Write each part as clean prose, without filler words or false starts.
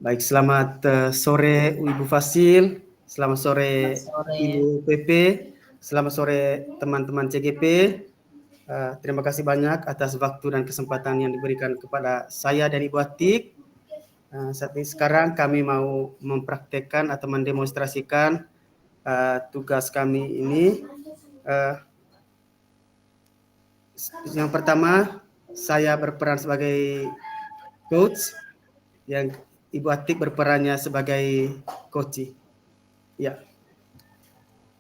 Baik, selamat sore Ibu Fasil, selamat sore Selamat sore. Ibu PP, selamat sore teman-teman CGP. Terima kasih banyak atas waktu dan kesempatan yang diberikan kepada saya dan Ibu Atik. Saat ini sekarang kami mau mempraktekkan atau mendemonstrasikan tugas kami ini. Yang pertama, saya berperan sebagai coach, yang Ibu Atik berperannya sebagai coach. Ya.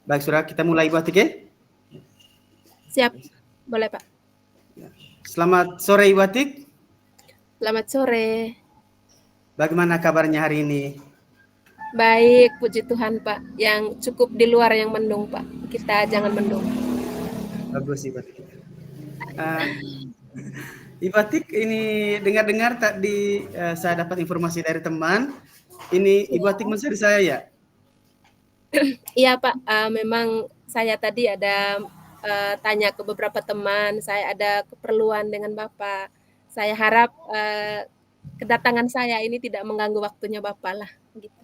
Baik, Saudara, kita mulai Ibu Atik ya? Siap, boleh Pak. Selamat sore Ibu Atik. Selamat sore. Bagaimana kabarnya hari ini? Baik, puji Tuhan Pak. Yang cukup di luar yang mendung Pak. Kita jangan mendung. Bagus Ibu Atik. Ibu Atik, ini dengar-dengar tadi saya dapat informasi dari teman. Ini Ibu Atik mencari saya ya? Iya Pak, memang saya tadi ada tanya ke beberapa teman, saya ada keperluan dengan Bapak. Saya harap kedatangan saya ini tidak mengganggu waktunya Bapak lah. Gitu.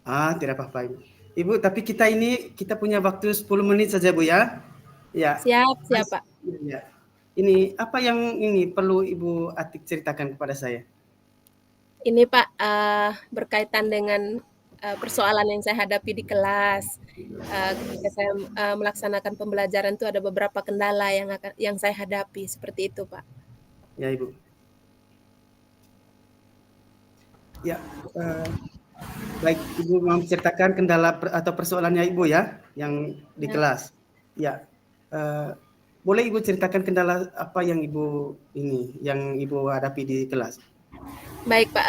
Tidak apa-apa Ibu. Ibu, tapi kita punya waktu 10 menit saja Bu ya. Ya. Siap Pak. Ya. Ini apa yang ini perlu Ibu Atik ceritakan kepada saya? Ini Pak, berkaitan dengan persoalan yang saya hadapi di kelas. Ketika saya melaksanakan pembelajaran itu ada beberapa kendala yang saya hadapi, seperti itu Pak. Ya Ibu. Ya, baik Ibu mau menceritakan kendala atau persoalannya Ibu ya, yang di kelas. Ya, boleh Ibu ceritakan kendala apa yang Ibu hadapi di kelas? Baik Pak,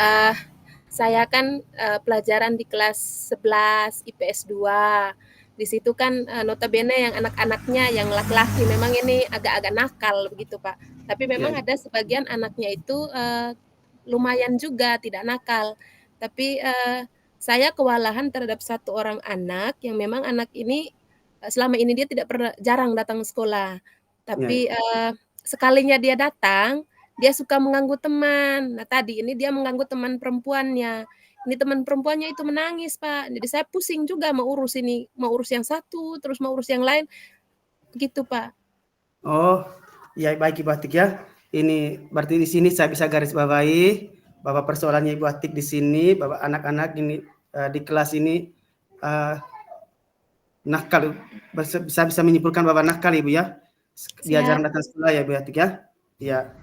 saya kan pelajaran di kelas 11 IPS 2. Di situ kan notabene yang anak-anaknya yang laki-laki memang ini agak-agak nakal begitu Pak. Tapi memang ada sebagian anaknya itu lumayan juga tidak nakal. Tapi saya kewalahan terhadap satu orang anak yang memang anak ini selama ini dia tidak pernah jarang datang sekolah. Tapi sekalinya dia datang, dia suka mengganggu teman. Nah tadi ini dia mengganggu teman perempuannya. Ini teman perempuannya itu menangis Pak. Jadi saya pusing juga mau urus ini, mau urus yang satu, terus mau urus yang lain, begitu Pak. Oh, ya baik Ibu Atik ya. Ini berarti di sini saya bisa garis bawahi bahwa persoalannya Ibu Atik di sini, bahwa anak-anak ini di kelas ini nakal, bisa menyimpulkan bahwa nakal Ibu ya. Dia jarang datang sekolah ya Ibu Atik ya. Ya,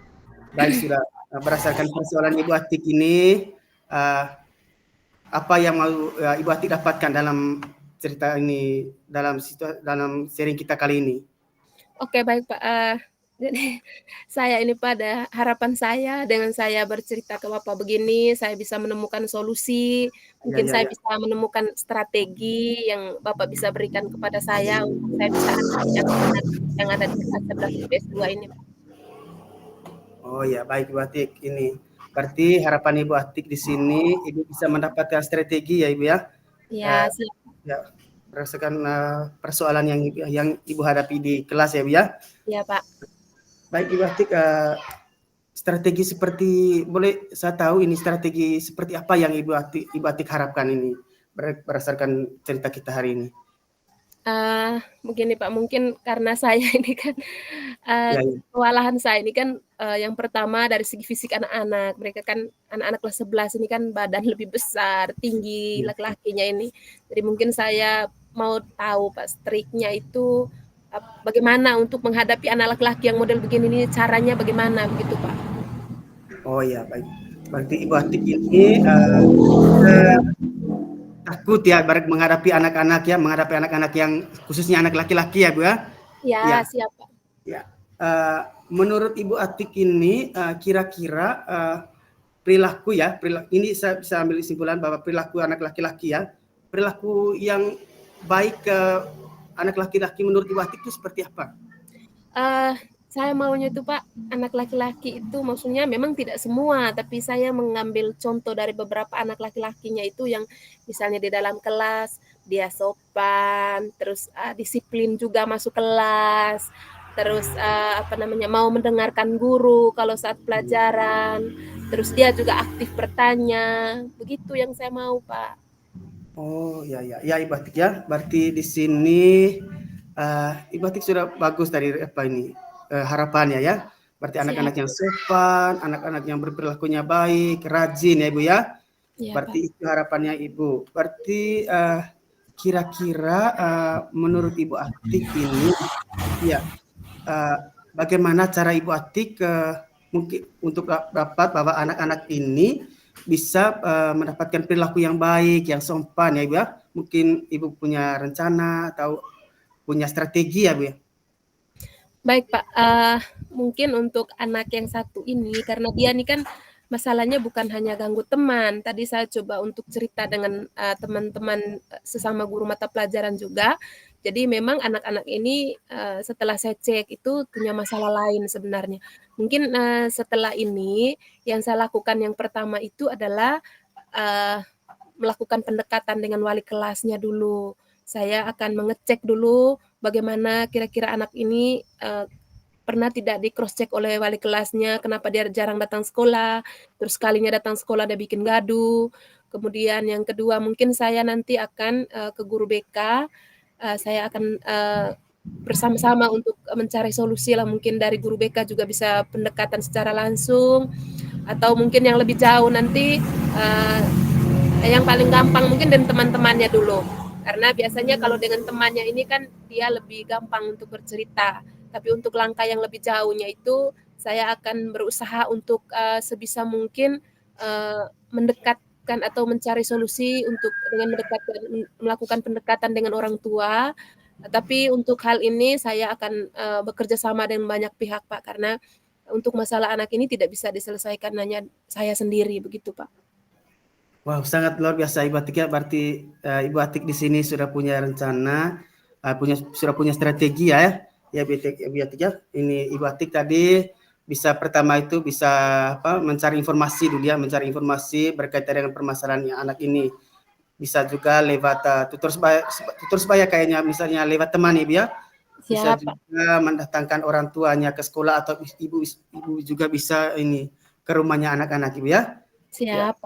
baik sudah. Berdasarkan persoalan Ibu Atik ini, apa yang mau Ibu Atik dapatkan dalam cerita ini, dalam sharing kita kali ini? Oke baik Pak. Jadi saya ini pada harapan saya dengan saya bercerita ke Bapak begini, saya bisa menemukan solusi, mungkin saya bisa menemukan strategi yang Bapak bisa berikan kepada saya untuk saya bisa atasi anak-anak yang ada di kelas 11 IPS 2 ini Pak. Oh ya, baik Ibu Atik. Ini berarti harapan Ibu Atik di sini Ibu bisa mendapatkan strategi ya Ibu ya. Ya, siap. Ya, berdasarkan persoalan yang Ibu hadapi di kelas ya Bu ya. Iya Pak. Baik Ibu Atik, strategi seperti, boleh saya tahu ini strategi seperti apa yang Ibu Atik harapkan ini berdasarkan cerita kita hari ini? Begini Pak, mungkin karena saya ini kan kewalahan saya ini kan yang pertama dari segi fisik anak-anak. Mereka kan anak-anak kelas 11 ini kan badan lebih besar, tinggi laki-lakinya ini. Jadi mungkin saya mau tahu Pak, triknya itu bagaimana untuk menghadapi anak laki-laki yang model begini ini, caranya bagaimana begitu Pak? Oh ya, baik. Berarti Ibu Atik ini takut ya menghadapi anak-anak yang khususnya anak laki-laki ya Bu ya? Ya, siap Pak. Ya, menurut Ibu Atik ini kira-kira perilaku ini saya bisa ambil kesimpulan bahwa perilaku anak laki-laki ya, perilaku yang baik ke anak laki-laki menurut Ibu Atik itu seperti apa? Saya maunya itu Pak, anak laki-laki itu maksudnya memang tidak semua, tapi saya mengambil contoh dari beberapa anak laki-lakinya itu yang misalnya di dalam kelas dia sopan, terus disiplin juga masuk kelas, terus mau mendengarkan guru kalau saat pelajaran, terus dia juga aktif bertanya, begitu yang saya mau, Pak. Oh, ya, ya, ya, Ibu Atik ya. Berarti di sini Ibu Atik sudah bagus dari apa ini harapannya ya. Berarti Siap, anak-anak yang sopan, anak-anak yang berperilakunya baik, rajin ya Ibu ya. ya Pak. Berarti itu harapannya Ibu. Berarti kira-kira menurut Ibu Atik ini, ya, bagaimana cara Ibu Atik mungkin untuk dapat bahwa anak-anak ini bisa mendapatkan perilaku yang baik, yang sopan ya Ibu ya. Mungkin Ibu punya rencana atau punya strategi ya Bu ya. Baik Pak, mungkin untuk anak yang satu ini, karena dia nih kan masalahnya bukan hanya ganggu teman. Tadi saya coba untuk cerita dengan teman-teman sesama guru mata pelajaran juga. Jadi memang anak-anak ini setelah saya cek itu punya masalah lain sebenarnya. Mungkin setelah ini yang saya lakukan yang pertama itu adalah melakukan pendekatan dengan wali kelasnya dulu. Saya akan mengecek dulu bagaimana kira-kira anak ini pernah tidak di cross check oleh wali kelasnya, kenapa dia jarang datang sekolah, terus sekalinya datang sekolah dia bikin gaduh. Kemudian yang kedua mungkin saya nanti akan ke guru BK, saya akan bersama-sama untuk mencari solusi lah, mungkin dari guru BK juga bisa pendekatan secara langsung, atau mungkin yang lebih jauh nanti yang paling gampang mungkin dengan teman-temannya dulu. Karena biasanya kalau dengan temannya ini kan dia lebih gampang untuk bercerita. Tapi untuk langkah yang lebih jauhnya itu saya akan berusaha untuk sebisa mungkin mendekatkan atau mencari solusi untuk dengan melakukan pendekatan dengan orang tua. Tapi untuk hal ini saya akan bekerja sama dengan banyak pihak, Pak, karena untuk masalah anak ini tidak bisa diselesaikan hanya saya sendiri begitu, Pak. Wow, sangat luar biasa Ibu Atik ya. Berarti Ibu Atik di sini sudah punya rencana, sudah punya strategi ya. Ya Ibu Atik ya. Ini Ibu Atik tadi pertama itu bisa mencari informasi dulu ya, mencari informasi berkaitan dengan permasalahan yang anak ini. Bisa juga lewat tutor sebaya kayaknya, misalnya lewat teman Ibu ya. Bisa Siap, Pak. juga mendatangkan orang tuanya ke sekolah, atau ibu juga bisa ini ke rumahnya anak-anak Ibu ya. Ya. Siap.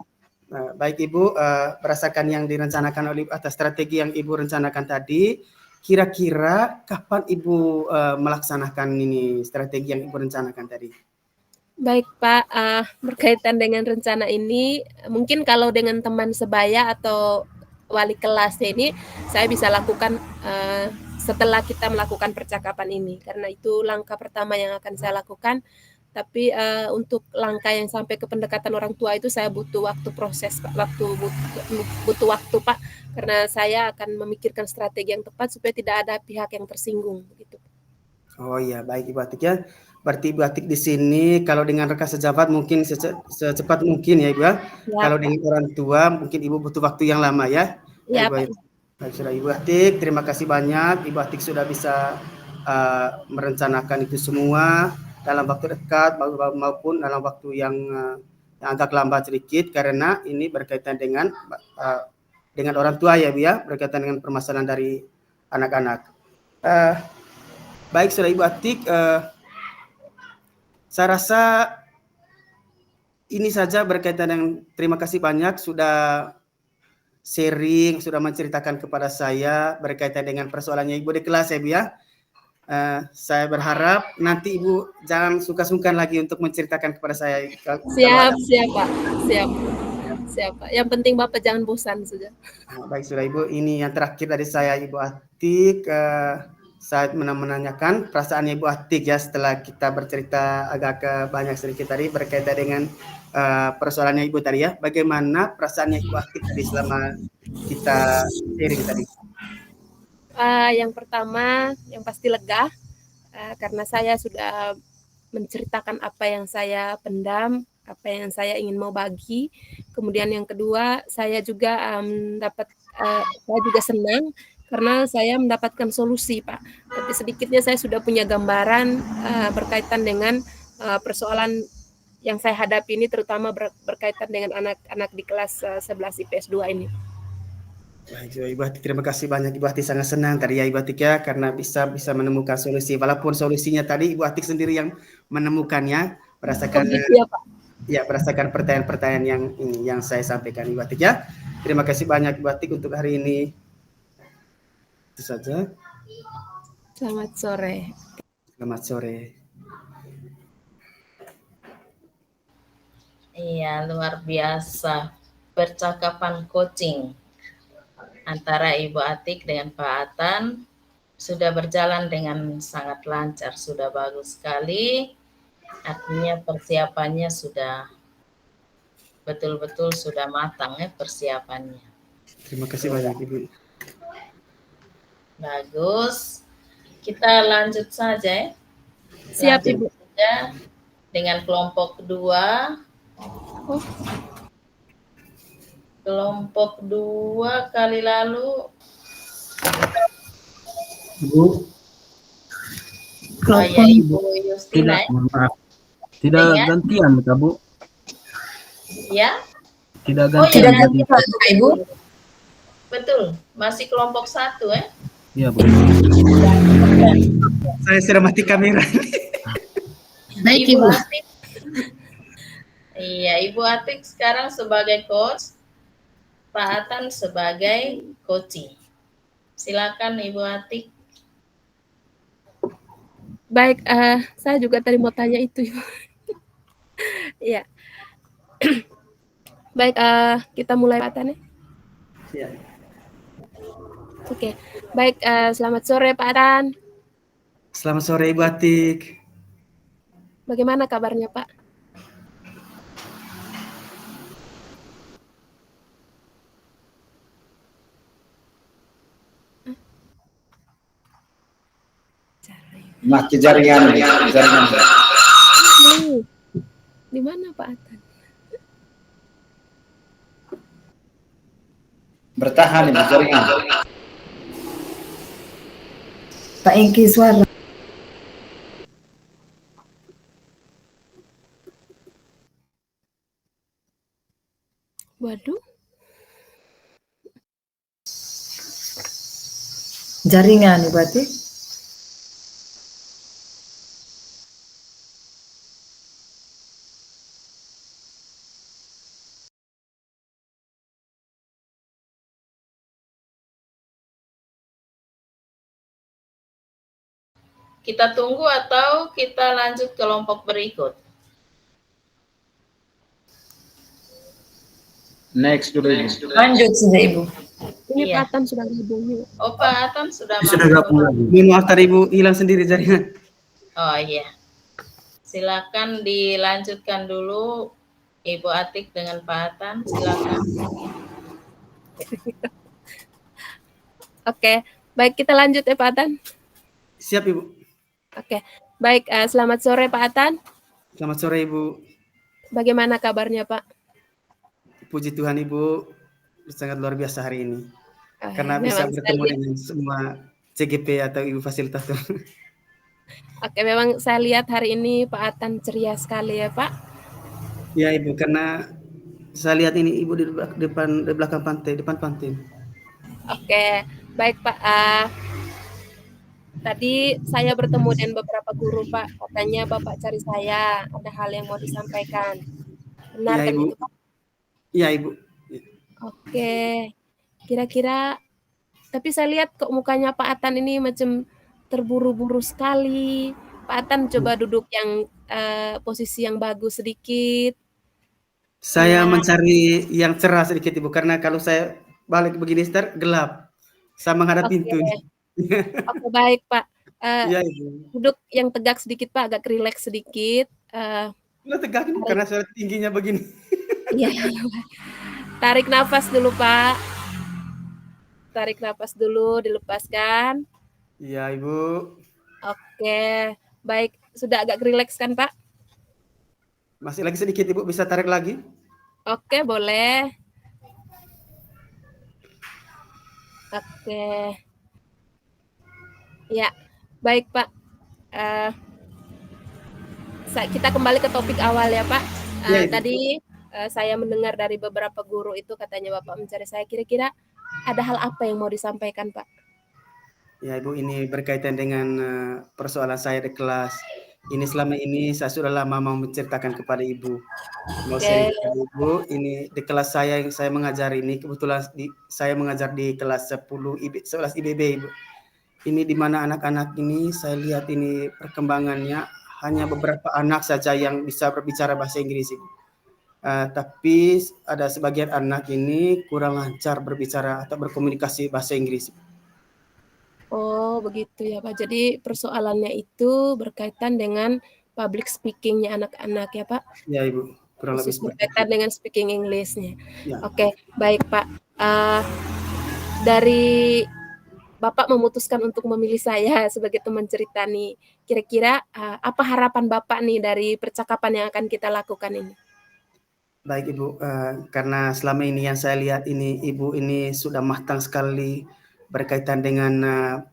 Baik Ibu, berdasarkan yang direncanakan oleh atas strategi yang Ibu rencanakan tadi, kira-kira kapan Ibu melaksanakan ini strategi yang Ibu rencanakan tadi? Baik Pak, berkaitan dengan rencana ini, mungkin kalau dengan teman sebaya atau wali kelasnya ini, saya bisa lakukan setelah kita melakukan percakapan ini, karena itu langkah pertama yang akan saya lakukan. Tapi untuk langkah yang sampai ke pendekatan orang tua itu saya butuh waktu proses, Pak. Butuh waktu, Pak, karena saya akan memikirkan strategi yang tepat supaya tidak ada pihak yang tersinggung, begitu. Oh iya, baik Ibu Atik ya. Berarti Ibu Atik di sini kalau dengan rekan sejabat mungkin secepat mungkin ya Ibu ya. Ya, Kalau Pak. dengan orang tua mungkin Ibu butuh waktu yang lama ya. Ya, Ibu, Pak. baik, sudah Ibu Atik, terima kasih banyak. Ibu Atik sudah bisa merencanakan itu semua dalam waktu dekat maupun dalam waktu yang agak lambat sedikit, karena ini berkaitan dengan orang tua ya Bu ya, berkaitan dengan permasalahan dari anak-anak. Baik, sudah Ibu Atik, saya rasa ini saja berkaitan dengan, terima kasih banyak sudah sharing, sudah menceritakan kepada saya berkaitan dengan persoalannya Ibu di kelas ya Bu ya. Saya berharap nanti Ibu jangan sungkan-sungkan lagi untuk menceritakan kepada saya. Siap, Pak. Siap, Pak. Yang penting Bapak jangan bosan saja. Baik, sudah Ibu. Ini yang terakhir dari saya, Ibu Atik. Saya menanyakan perasaan Ibu Atik ya setelah kita bercerita agak banyak sedikit tadi berkaitan dengan persoalannya Ibu tadi ya. Bagaimana perasaannya Ibu Atik tadi selama kita sharing tadi? Yang pertama, yang pasti lega, karena saya sudah menceritakan apa yang saya pendam, apa yang saya ingin mau bagi. Kemudian yang kedua, saya juga saya juga senang karena saya mendapatkan solusi, Pak. Tapi sedikitnya saya sudah punya gambaran berkaitan dengan persoalan yang saya hadapi ini, terutama berkaitan dengan anak-anak di kelas 11 IPS 2 ini. Baik, Ibu Atik, terima kasih banyak Ibu Atik, sangat senang tadi ya Ibu Atik ya, karena bisa menemukan solusi. Walaupun solusinya tadi Ibu Atik sendiri yang menemukannya Oh berdasarkan gitu ya Pak. ya berdasarkan pertanyaan-pertanyaan yang saya sampaikan Ibu Atik ya. Terima kasih banyak Ibu Atik untuk hari ini. Itu saja. Selamat sore. Selamat sore. Iya, luar biasa. Percakapan coaching antara Ibu Atik dengan Pak Atan sudah berjalan dengan sangat lancar, sudah bagus sekali. Artinya persiapannya sudah betul-betul sudah matang ya persiapannya. Terima kasih banyak Ibu. Bagus. Kita lanjut saja ya. Siap Lanjut Ibu. saja dengan kelompok 2. Oh, Kelompok 2 kali lalu Bu, ya Ibu Yustina tidak, maaf. Tidak Iya. gantian, Kak, Bu. ya. Tidak Oh gantian. ya, berarti. Ibu. Betul, masih kelompok 1 ya. Iya, Bu. Saya sudah mati kamera. Baik Ibu Atik. Iya, Ibu Atik sekarang sebagai coach, Pak Atan sebagai coaching. Silakan Ibu Atik. baik, saya juga tadi mau tanya itu Ibu. Iya. Baik, kita mulai Pak Atan ya. Ya. Oke. Baik, selamat sore Pak Atan. Selamat sore Ibu Atik. Bagaimana kabarnya Pak? Mati jaringan. Di mana Pak Atan? Bertahan ini jaringan. Pak Engki suara. Waduh. Jaringan Ibu Atik. Kita tunggu atau kita lanjut ke kelompok berikut? Next dulu Ibu. Lanjut sudah Ibu. Ini Iya. Pak Atan sudah gabung yuk. Oh, Pak Atan sudah Sudah masuk. gabung lagi. Mohon maaf tadi Ibu hilang sendiri jaringan. Oh iya. Silakan dilanjutkan dulu Ibu Atik dengan Pak Atan. Silakan. Oke, baik kita lanjut ya Pak Atan. Siap Ibu. Oke, baik, selamat sore Pak Atan. Selamat sore Ibu. Bagaimana kabarnya Pak? Puji Tuhan Ibu, sangat luar biasa hari ini. Karena bisa memang bertemu saya dengan semua CGP atau Ibu Fasilitator. Oke, memang saya lihat hari ini Pak Atan ceria sekali ya Pak. Ya Ibu, karena saya lihat ini Ibu di belakang pantai, depan pantai. Oke, baik Pak. Tadi saya bertemu dengan beberapa guru Pak. Katanya Bapak cari saya, ada hal yang mau disampaikan. Benar Ya kan Ibu. itu Pak? Iya Ibu. Oke, kira-kira. Tapi saya lihat kok mukanya Pak Atan ini macam terburu-buru sekali. Pak Atan coba duduk yang posisi yang bagus sedikit. Saya Ya. mencari yang cerah sedikit Ibu, karena kalau saya balik begini gelap. Saya menghadap Oke. pintu. Oke, baik Pak. Iya Ibu. Duduk yang tegak sedikit Pak, agak rileks sedikit. Nah, tegak ini karena saya tingginya begini. Iya. Tarik nafas dulu Pak. Tarik nafas dulu, dilepaskan. Iya Ibu. Oke, baik. Sudah agak rileks kan Pak? Masih lagi sedikit Ibu, bisa tarik lagi? Oke, boleh. Oke. Ya, baik Pak. Kita kembali ke topik awal ya Pak. Ya, Ibu. Tadi saya mendengar dari beberapa guru itu katanya Bapak mencari saya. Kira-kira ada hal apa yang mau disampaikan, Pak? Ya Ibu, ini berkaitan dengan persoalan saya di kelas. Ini selama ini saya sudah lama mau menceritakan kepada Ibu. Mau Oke. sharing kepada Ibu, ini di kelas saya yang saya mengajar ini, kebetulan saya mengajar di kelas 11 IBB Ibu. Ini di mana anak-anak ini saya lihat ini perkembangannya hanya beberapa anak saja yang bisa berbicara bahasa Inggris Ibu. Tapi ada sebagian anak ini kurang lancar berbicara atau berkomunikasi bahasa Inggris. Oh, begitu ya, Pak. Jadi persoalannya itu berkaitan dengan public speaking-nya anak-anak ya, Pak? Ya Ibu, kurang lebih Khusus seperti berkaitan itu. dengan speaking English-nya. Ya. Oke, baik, Pak. Dari Bapak memutuskan untuk memilih saya sebagai teman cerita nih, kira-kira apa harapan Bapak nih dari percakapan yang akan kita lakukan ini? Baik Ibu, karena selama ini yang saya lihat ini Ibu ini sudah matang sekali berkaitan dengan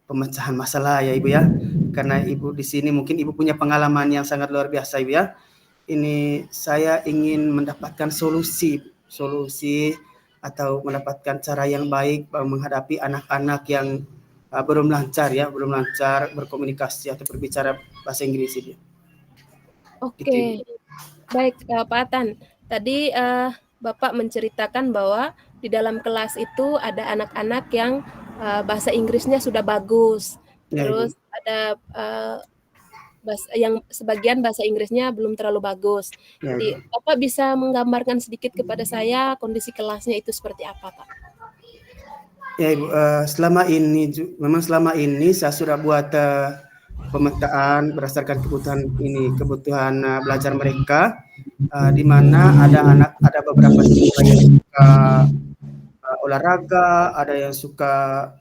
pemecahan masalah ya Ibu ya. Karena Ibu di sini mungkin Ibu punya pengalaman yang sangat luar biasa Ibu ya. Ini saya ingin mendapatkan solusi atau mendapatkan cara yang baik menghadapi anak-anak yang belum lancar berkomunikasi atau berbicara bahasa Inggris Ibu. Oke, baik Pak Atan. Tadi Bapak menceritakan bahwa di dalam kelas itu ada anak-anak yang bahasa Inggrisnya sudah bagus, Ya, terus Ibu. ada yang sebagian bahasa Inggrisnya belum terlalu bagus. Ya, Jadi Ibu. Bapak bisa menggambarkan sedikit kepada saya kondisi kelasnya itu seperti apa, Pak? Ya Ibu, memang selama ini saya sudah buat pemetaan berdasarkan kebutuhan belajar mereka, di mana ada beberapa siswa yang suka olahraga, ada yang suka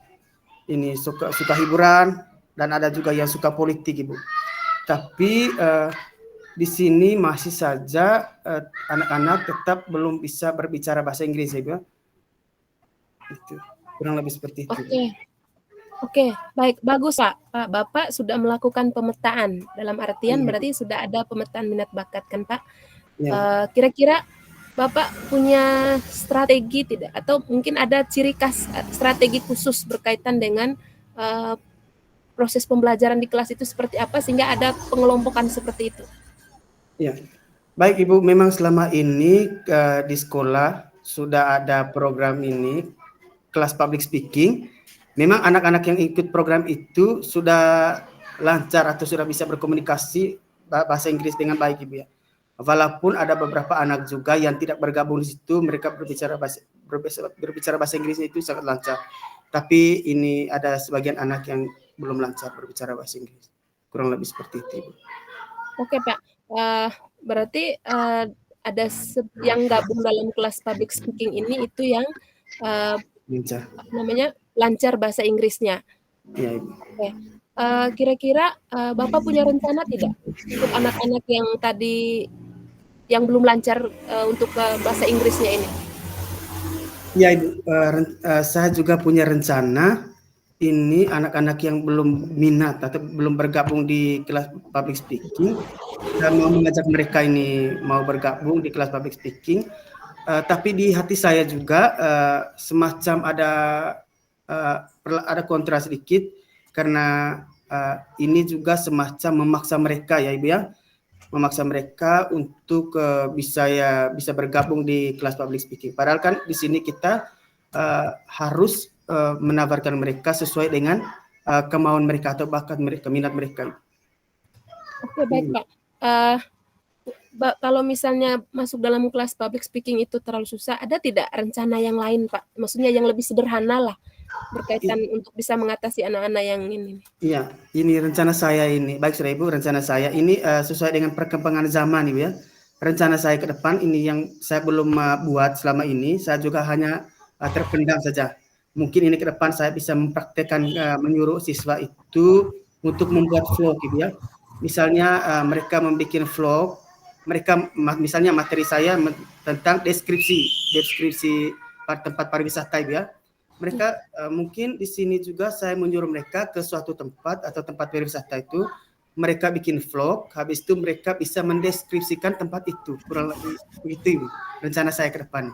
hiburan, dan ada juga yang suka politik Ibu. Tapi di sini masih saja anak-anak tetap belum bisa berbicara bahasa Inggris Ibu. Itu kurang lebih seperti itu. Oke, baik, bagus Pak. Bapak sudah melakukan pemetaan, dalam artian berarti sudah ada pemetaan minat bakat kan Pak? Ya. Kira-kira Bapak punya strategi tidak? Atau mungkin ada ciri khas strategi khusus berkaitan dengan proses pembelajaran di kelas itu seperti apa sehingga ada pengelompokan seperti itu? Ya, baik Ibu, memang selama ini di sekolah sudah ada program ini, kelas public speaking. Memang anak-anak yang ikut program itu sudah lancar atau sudah bisa berkomunikasi bahasa Inggris dengan baik Ibu ya. Walaupun ada beberapa anak juga yang tidak bergabung di situ, mereka berbicara bahasa Inggris itu sangat lancar. Tapi ini ada sebagian anak yang belum lancar berbicara bahasa Inggris. Kurang lebih seperti itu Ibu. Oke Pak, berarti ada yang gabung dalam kelas public speaking ini itu yang lancar bahasa Inggrisnya. Ya, Ibu. Oke. Kira-kira Bapak punya rencana tidak untuk anak-anak yang tadi yang belum lancar untuk bahasa Inggrisnya ini? Ya Ibu, saya juga punya rencana ini anak-anak yang belum minat atau belum bergabung di kelas public speaking, saya mau mengajak mereka ini mau bergabung di kelas public speaking. Tapi di hati saya juga semacam ada kontra sedikit karena ini juga semacam memaksa mereka ya Ibu ya, memaksa mereka untuk bisa bergabung di kelas public speaking. Padahal kan di sini kita harus menawarkan mereka sesuai dengan kemauan mereka atau bakat mereka, minat mereka. Oke, baik Pak. Kalau misalnya masuk dalam kelas public speaking itu terlalu susah, ada tidak rencana yang lain Pak? Maksudnya yang lebih sederhana lah berkaitan untuk bisa mengatasi anak-anak yang ini. Iya, ini rencana saya ini. Baik Saudara Ibu, rencana saya ini sesuai dengan perkembangan zaman Ibu ya. Rencana saya ke depan ini yang saya belum buat selama ini, saya juga hanya terpendam saja. Mungkin ini ke depan saya bisa mempraktekkan menyuruh siswa itu untuk membuat vlog Ibu ya. Misalnya mereka membuat vlog, misalnya materi saya tentang deskripsi tempat pariwisata Ibu ya. Mereka mungkin di sini juga saya menyuruh mereka ke suatu tempat atau tempat pariwisata itu, mereka bikin vlog, habis itu mereka bisa mendeskripsikan tempat itu. Kurang lebih begitu Ibu, rencana saya ke depan.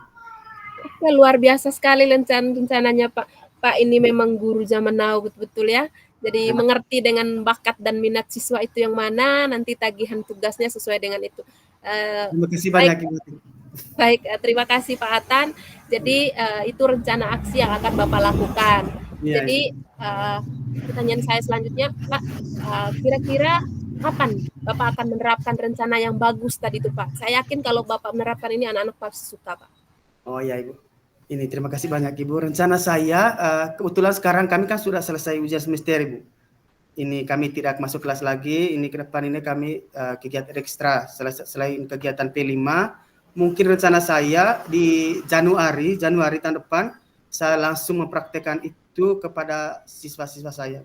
Ya, luar biasa sekali rencananya Pak. Pak ini memang guru zaman now betul-betul ya. Jadi mengerti dengan bakat dan minat siswa itu yang mana, nanti tagihan tugasnya sesuai dengan itu. Terima kasih Baik, banyak Ibu. baik, terima kasih Pak Atan. Jadi itu rencana aksi yang akan Bapak lakukan. Iya, Jadi pertanyaan saya selanjutnya, Pak, kira-kira kapan Bapak akan menerapkan rencana yang bagus tadi itu Pak? Saya yakin kalau Bapak menerapkan ini anak-anak pasti suka Pak. Oh ya Ibu. Ini terima kasih banyak Ibu. Rencana saya kebetulan sekarang kami kan sudah selesai ujian semester Ibu. Ini kami tidak masuk kelas lagi. Ini ke depan ini kami kegiatan ekstra selain kegiatan P5. Mungkin rencana saya di Januari tahun depan saya langsung mempraktekkan itu kepada siswa-siswa saya.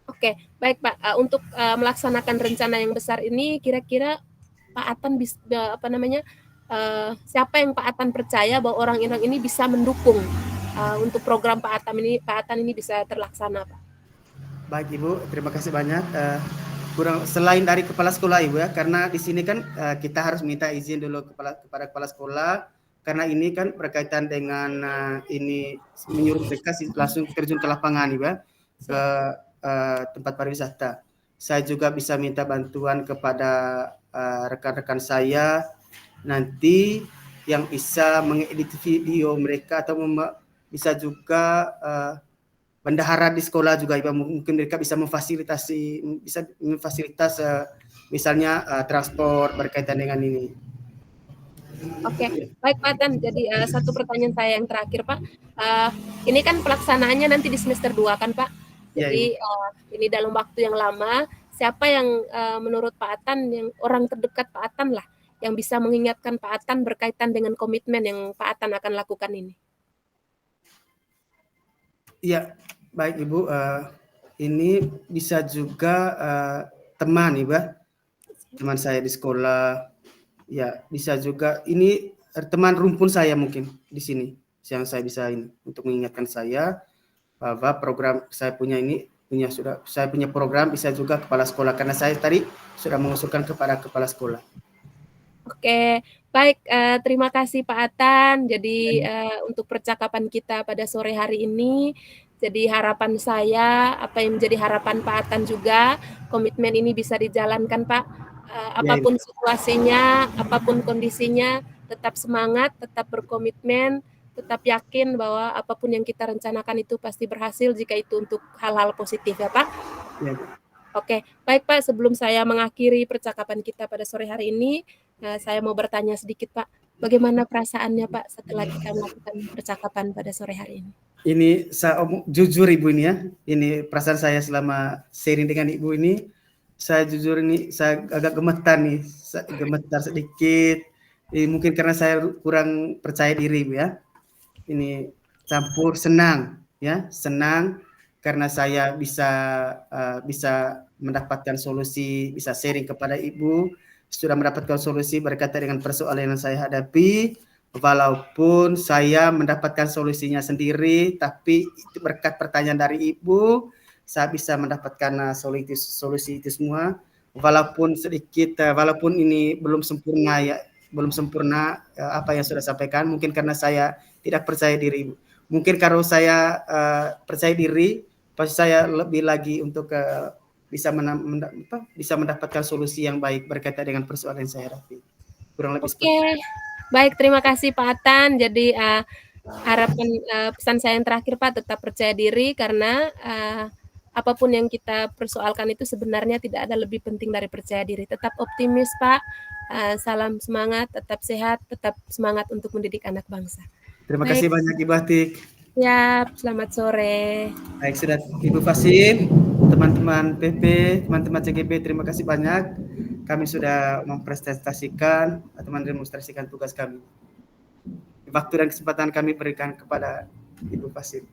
Oke, baik Pak. Untuk melaksanakan rencana yang besar ini, kira-kira Pak Atan siapa yang Pak Atan percaya bahwa orang-orang ini bisa mendukung untuk program Pak Atan ini bisa terlaksana, Pak? Baik Ibu, terima kasih banyak. Selain dari kepala sekolah Ibu ya, karena di sini kan kita harus minta izin dulu kepada kepala sekolah, karena ini kan berkaitan dengan ini menyuruh mereka langsung terjun ke lapangan Ibu ya, ke tempat pariwisata. Saya juga bisa minta bantuan kepada rekan-rekan saya nanti yang bisa mengedit video mereka atau bisa juga bendahara di sekolah juga Ibu, mungkin mereka bisa memfasilitas misalnya transport berkaitan dengan ini. Oke, baik Pak Atan. Jadi satu pertanyaan saya yang terakhir Pak. Ini kan pelaksanaannya nanti di semester 2 kan Pak? Jadi ini dalam waktu yang lama. Siapa yang menurut Pak Atan yang orang terdekat Pak Atan lah yang bisa mengingatkan Pak Atan berkaitan dengan komitmen yang Pak Atan akan lakukan ini? Iya, baik Ibu. Ini bisa juga teman Ibu, teman saya di sekolah. Ya, bisa juga ini teman rumpun saya mungkin di sini yang saya bisa ini untuk mengingatkan saya bahwa program saya punya saya punya program, bisa juga kepala sekolah karena saya tadi sudah mengusulkan kepada kepala sekolah. Oke, baik. Terima kasih Pak Atan. Jadi untuk percakapan kita pada sore hari ini, jadi harapan saya, apa yang menjadi harapan Pak Atan juga, komitmen ini bisa dijalankan Pak. Apapun situasinya, apapun kondisinya, tetap semangat, tetap berkomitmen, tetap yakin bahwa apapun yang kita rencanakan itu pasti berhasil jika itu untuk hal-hal positif ya Pak. Ya. Oke, baik Pak, sebelum saya mengakhiri percakapan kita pada sore hari ini, saya mau bertanya sedikit Pak, bagaimana perasaannya Pak setelah kita melakukan percakapan pada sore hari ini? Ini saya jujur Ibu ini ya, ini perasaan saya selama sharing dengan Ibu ini, saya jujur ini saya agak gemetar sedikit. Mungkin karena saya kurang percaya diri Ibu ya. Ini campur senang ya, senang karena saya bisa mendapatkan solusi, bisa sharing kepada Ibu, sudah mendapatkan solusi berkaitan dengan persoalan yang saya hadapi. Walaupun saya mendapatkan solusinya sendiri, tapi itu berkat pertanyaan dari Ibu, saya bisa mendapatkan solusi itu semua. Walaupun ini belum sempurna apa yang sudah sampaikan, mungkin karena saya tidak percaya diri. Mungkin kalau saya percaya diri, pasti saya lebih lagi untuk bisa mendapatkan solusi yang baik berkaitan dengan persoalan yang saya hadapi. Kurang lebih seperti itu. Baik, terima kasih Pak Atan. Jadi harapan pesan saya yang terakhir Pak, tetap percaya diri karena apapun yang kita persoalkan itu sebenarnya tidak ada lebih penting dari percaya diri. Tetap optimis Pak, salam semangat, tetap sehat, tetap semangat untuk mendidik anak bangsa. Terima kasih banyak Ibu Atik. Siap, selamat sore. Baik, sudah Ibu Fasim, teman-teman PP, teman-teman CGB, terima kasih banyak. Kami sudah mempresentasikan atau mendemonstrasikan tugas kami. Waktu dan kesempatan kami berikan kepada Ibu Fasim.